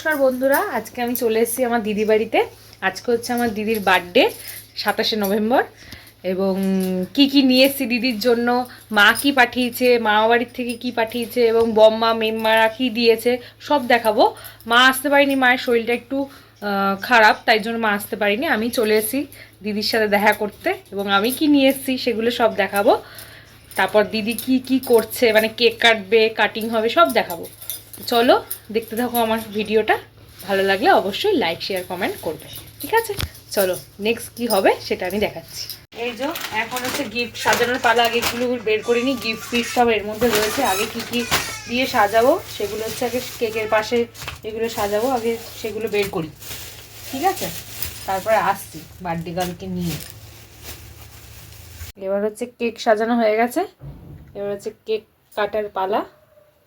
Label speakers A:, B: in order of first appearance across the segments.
A: নমস্কার বন্ধুরা, আজকে আমি চলে এসেছি আমার দিদি বাড়িতে। আজকে হচ্ছে আমার দিদির বার্থডে, 27শে নভেম্বর। এবং কি কি নিয়ে এসেছি দিদির জন্য, মা কি পাঠিয়েছে, মামা বাড়ির থেকে কি পাঠিয়েছে, এবং বম্মা মেম্মারা কি দিয়েছে সব দেখাবো। মা আসতে পারিনি, মায়ের শরীরটা একটু খারাপ, তাই জন্য মা আসতে পারিনি। আমি চলে এসেছি দিদির সাথে দেখা করতে, এবং আমি কি নিয়ে এসেছি সেগুলো সব দেখাবো। তারপর দিদি কি কি করছে, মানে কেক কাটবে, কাটিং হবে, সব দেখাবো। চলো দেখতে থাকো আমার ভিডিওটা। ভালো লাগলে অবশ্যই লাইক শেয়ার কমেন্ট করবে, ঠিক আছে? চলো নেক্সট কি হবে সেটা আমি দেখাচ্ছি। এই যে এখন হচ্ছে গিফট সাজানোর পালা। আগে এগুলো বের করিনি, গিফট ফিফট সব এর মধ্যে রয়েছে। আগে কি কি দিয়ে সাজাবো সেগুলো হচ্ছে আগে কেকের পাশে এগুলো সাজাবো, আগে সেগুলো বের করি, ঠিক আছে? তারপরে আসছি বার্থডে গার্লকে নিয়ে। এবার হচ্ছে কেক সাজানো হয়ে গেছে, এবার হচ্ছে কেক কাটার পালা।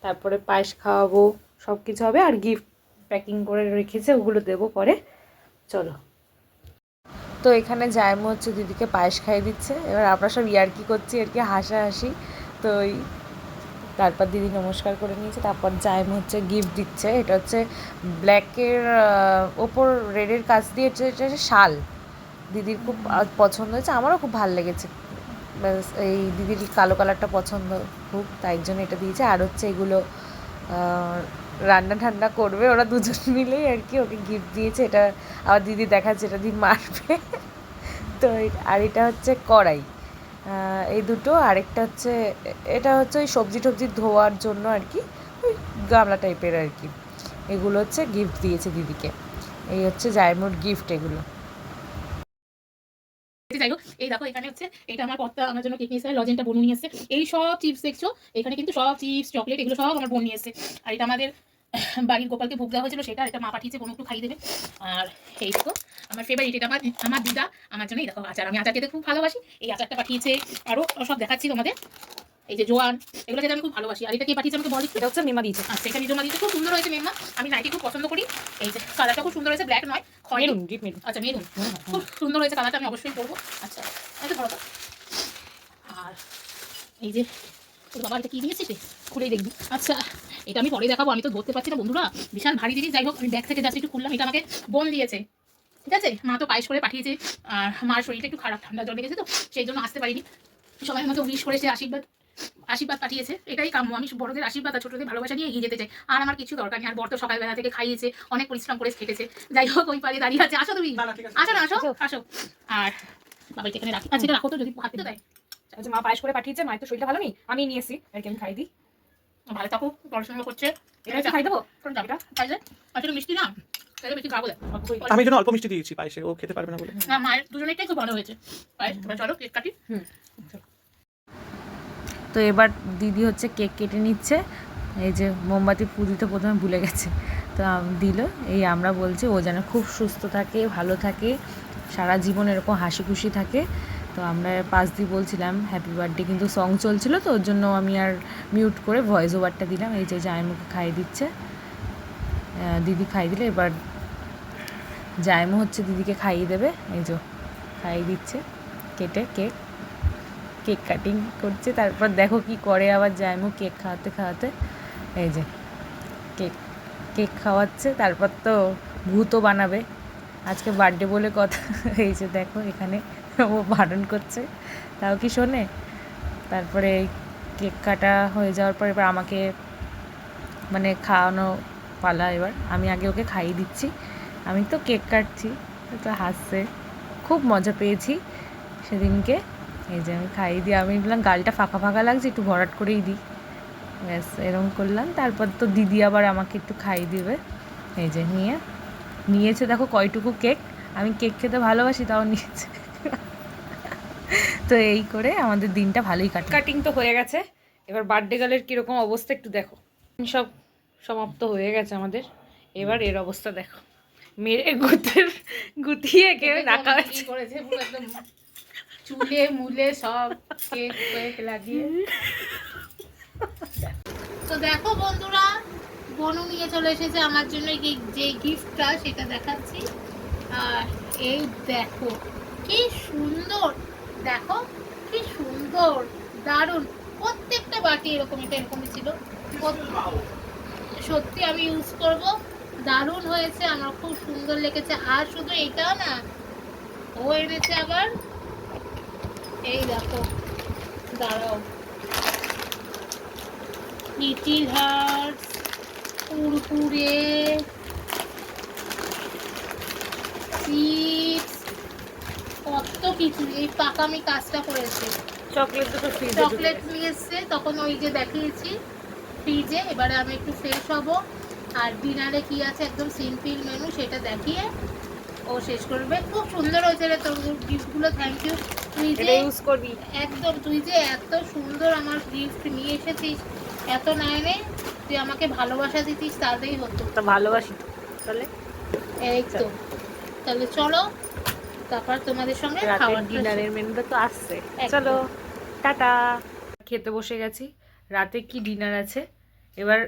A: তারপরে পায়েস খাওয়াবো, সব কিছু হবে। আর গিফট প্যাকিং করে রেখেছে, ওগুলো দেবো পরে। চলো। তো এখানে জায়মু হচ্ছে দিদিকে পায়েস খাইয়ে দিচ্ছে। এবার আমরা সব ইয়ার্কি করছি, আর কি হাসাহাসি। তো ওই তারপর দিদি নমস্কার করে নিয়েছে, তারপর জায়মু হচ্ছে গিফট দিচ্ছে। এটা হচ্ছে ব্ল্যাকের ওপর রেডের কাজ দিয়ে, এটা হচ্ছে শাল। দিদির খুব পছন্দ হয়েছে, আমারও খুব ভালো লেগেছে। এই দিদির কালো কালারটা পছন্দ খুব, তাই জন্য এটা দিয়েছে। আর হচ্ছে এগুলো রান্না ঠান্না করবে ওরা দুজন মিলেই, আর কি ওকে গিফট দিয়েছে। এটা আবার দিদি দেখাচ্ছে এটা দিয়ে মারবে। তো আর এটা হচ্ছে কড়াই, এই দুটো। আরেকটা হচ্ছে এটা হচ্ছে ওই সবজি টবজি ধোয়ার জন্য, আর কি ওই গামলা টাইপের, আর কি। এগুলো হচ্ছে গিফট দিয়েছে দিদিকে। এই হচ্ছে জায়মুর গিফট এগুলো।
B: যাই হোক, এই দেখো এখানে হচ্ছে এটা আমার কর্তা আমার জন্য কেক নিয়ে এসেছে, লজেনটা বোন নিয়ে এসেছে। এই সব চিপস দেখছো এখানে, কিন্তু সব চিপস চকলেট এগুলো সব আমার বোন নিয়ে এসেছে। আর এটা আমাদের বাড়ির গোপালকে ভোগ দেওয়া হয়েছিল, সেটা এটা মা পাঠিয়েছে, বোন একটু খাইয়ে দেবে। আর এই দেখো আমার ফেভারিট, এটা আমার দিদা আমার জন্য এই দেখো আচার, আমি আচার খেতে খুব ভালোবাসি, এই আচারটা পাঠিয়েছে। আরও সব দেখাচ্ছি তোমাদের, এই যে জোয়ান, এগুলো খেতে আমি খুব ভালোবাসি। আর এটা কে পাঠিয়েছে আমাকে বল? এটা হচ্ছে মেম্মা দিয়েছে। আচ্ছা, এটা নিজমা দিয়েছে, খুব সুন্দর হয়েছে মেম্মা। আমি নাইটি খুব পছন্দ করি। এই যে কালারটা খুব সুন্দর হয়েছে, ব্ল্যাক নয়, মেরুন, ডিপ মেরুন। আচ্ছা মেরুন, খুব সুন্দর হয়েছে কালারটা, আমি অবশ্যই পরবো। আচ্ছা এটা ধরো। আর এই যে বাবা, এটা কি দিয়েছিস রে, খুলেই দেখবি। আচ্ছা এটা আমি পরে দেখাবো, আমি তো ধরতে পারছি না বন্ধুরা, বিশাল ভারী জিনিস। যাই হোক, আমি ব্যাগ থেকে জাস্ট একটু খুললাম, এটা আমাকে বোন দিয়েছে, ঠিক আছে? মা তো পায়েস করে পাঠিয়েছে, আর মার শরীরটা একটু খারাপ, ঠান্ডা জল লেগেছে, তো সেই জন্য আসতে পারিনি। সবাই আমাকে উইশ করেছে, আশীর্বাদ পাঠিয়েছে, এটাই কাম্য। আমি বড়দের আশীর্বাদ আর ছোটদের ভালোবাসা নিয়ে এগিয়ে যেতে চাই। আর আমার কিছু দরকার নেই। আর বর তো সকালবেলা থেকে খাইয়েছে, অনেক পরিশ্রম করে খেটেছে। যাই হোক, ওই পারে দাঁড়িয়ে আছে। আসো তুমি, আসো না, আসো আসো। আর বাবাকে এখানে রাখি। আচ্ছা এটা রাখো তো, যদি হাতে তো দেয়।
A: আচ্ছা, মা পায়েস করে পাঠিয়েছে, মায়ের তো শরীরটা ভালো নেই, আমি নিয়ে এসেছি আর কি, আমি খাই দিই।
B: ভালো থাকুক, পড়াশোনা করছে।
A: এটা খাই দেবো
B: এটা খাইলে আসলে মিষ্টি না, তাহলে বেশি খাবো।
C: আমি জন্য অল্প মিষ্টি দিয়েছি পায়েসে, ও খেতে পারবে না বলে।
B: না, মায়ের দুজনেরটাই খুব ভালো হয়েছে পায়েস। চলো কেক কাটি।
A: তো এবার দিদি হচ্ছে কেক কেটে নিচ্ছে। এই যে মোমবাতি ফু দিতে প্রথমে ভুলে গেছে, তো দিল। এই আমরা বলছি ও যেন খুব সুস্থ থাকে, ভালো থাকে, সারা জীবন এরকম হাসি খুশি থাকে। তো আমরা পাশ দিয়ে বলছিলাম হ্যাপি বার্থডে, কিন্তু সং চলছিল, তো ওর জন্য আমি আর মিউট করে ভয়েস ওভারটা দিলাম। এই যে জায়মুকে খাইয়ে দিচ্ছে, দিদি খাইয়ে দিলে এবার জায়মু হচ্ছে দিদিকে খাইয়ে দেবে। এই যে খাইয়ে দিচ্ছে কেটে কেক, কেক কাটিং করছে। তারপর দেখো কি করে আবার জায়মু কেক খাওয়াতে খাওয়াতে, এই যে কেক কেক খাওয়াচ্ছে। তারপর তো ভূতও বানাবে, আজকে বার্থডে বলে কথা। এই যে দেখো এখানে ও বারণ করছে, তাও কি শোনে। তারপরে কেক কাটা হয়ে যাওয়ার পর এবার আমাকে মানে খাওয়ানো পালা। এবার আমি আগে ওকে খাইয়ে দিচ্ছি, আমি তো কেক কাটছি। তো হাসছে, খুব মজা পেয়েছি সেদিনকে। এই যে আমি খাইয়ে দিই, আমি বললাম গালটা ফাঁকা ফাঁকা লাগছে, একটু ভরাট করেই দিই, ব্যাস এরকম করলাম। তারপর তো দিদি আবার আমাকে একটু খাইয়ে দিবে। এই যে নিয়েছে দেখো কয়টুকু কেক, আমি কেক খেতে ভালোবাসি, তাও নিয়েছে। তো এই করে আমাদের দিনটা ভালোই কাটে। কাটিং তো হয়ে গেছে, এবার বার্থডে গার্লের কীরকম অবস্থা একটু দেখো। সব সমাপ্ত হয়ে গেছে আমাদের, এবার এর অবস্থা দেখো, মেরে গুতিয়ে কেউ রাখা হয়েছে।
B: চুলে মুলে সব কেক লাগিয়ে। তো দেখো বন্ধুরা, বোনু নিয়ে চলে এসেছে আমার জন্য যে গিফটটা, সেটা দেখাচ্ছি। আর এই দেখো কি সুন্দর, দেখো কি সুন্দর, দারুণ। প্রত্যেকটা বাটি এরকমই ছিল, সত্যি আমি ইউজ করব, দারুণ হয়েছে, আমার খুব সুন্দর লেগেছে। আর শুধু এটাও না, ও এনেছে আবার এই দেখো, দাঁড়াও, লিটিল হার্টস, কুরকুরে, চিপস, কত কিছু। এই পাকামি কাজটা করেছে।
A: চকলেট দুটো ফ্রিজে
B: চকলেট নিয়ে এসছে, তখন ওই যে দেখিয়েছি ফ্রিজে। এবারে আমি একটু ফ্রেশ হব, আর ডিনারে কি আছে একদম সিম্পল মেনু সেটা দেখিয়ে ও শেষ করবে। খুব সুন্দর হয়েছে রে তোর গিফটগুলো, থ্যাংক ইউ। তুই যে
A: এটা ইউজ করবি।
B: একদম, তুই যে এত সুন্দর আমার গিফট নিয়ে এসেছিস, এত নাইনে তুই আমাকে ভালোবাসা দিতিস তাতেই হতো।
A: তা ভালোবাসি তাহলে
B: এই তো, তাহলে চলো তারপর তোমাদের সঙ্গে
A: রাতের
B: খাবার
A: ডিনারের মেনুটা তো আসছে,
B: একদম।
A: চলো টাটা। খেতে বসে গেছি। রাতে কি ডিনার আছে এবার,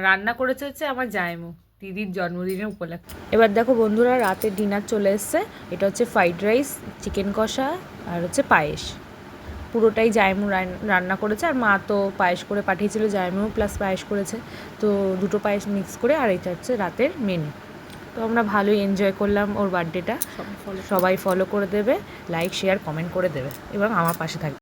A: রান্না করেছে হচ্ছে আমার জায়মু, দিদির জন্মদিনের উপলক্ষে। এবার দেখো বন্ধুরা, রাতের ডিনার চলে এসছে। এটা হচ্ছে ফ্রাইড রাইস, চিকেন কষা আর হচ্ছে পায়েস। পুরোটাই জায়মু রান্না করেছে, আর মা তো পায়েস করে পাঠিয়েছিল, জায়মু প্লাস পায়েস করেছে, তো দুটো পায়েস মিক্স করে। আর এটা হচ্ছে রাতের মেনু। তো আমরা ভালোই এনজয় করলাম ওর বার্থডেটা। সবাই ফলো করে দেবে, লাইক শেয়ার কমেন্ট করে দেবে এবং আমার পাশে থাকবে।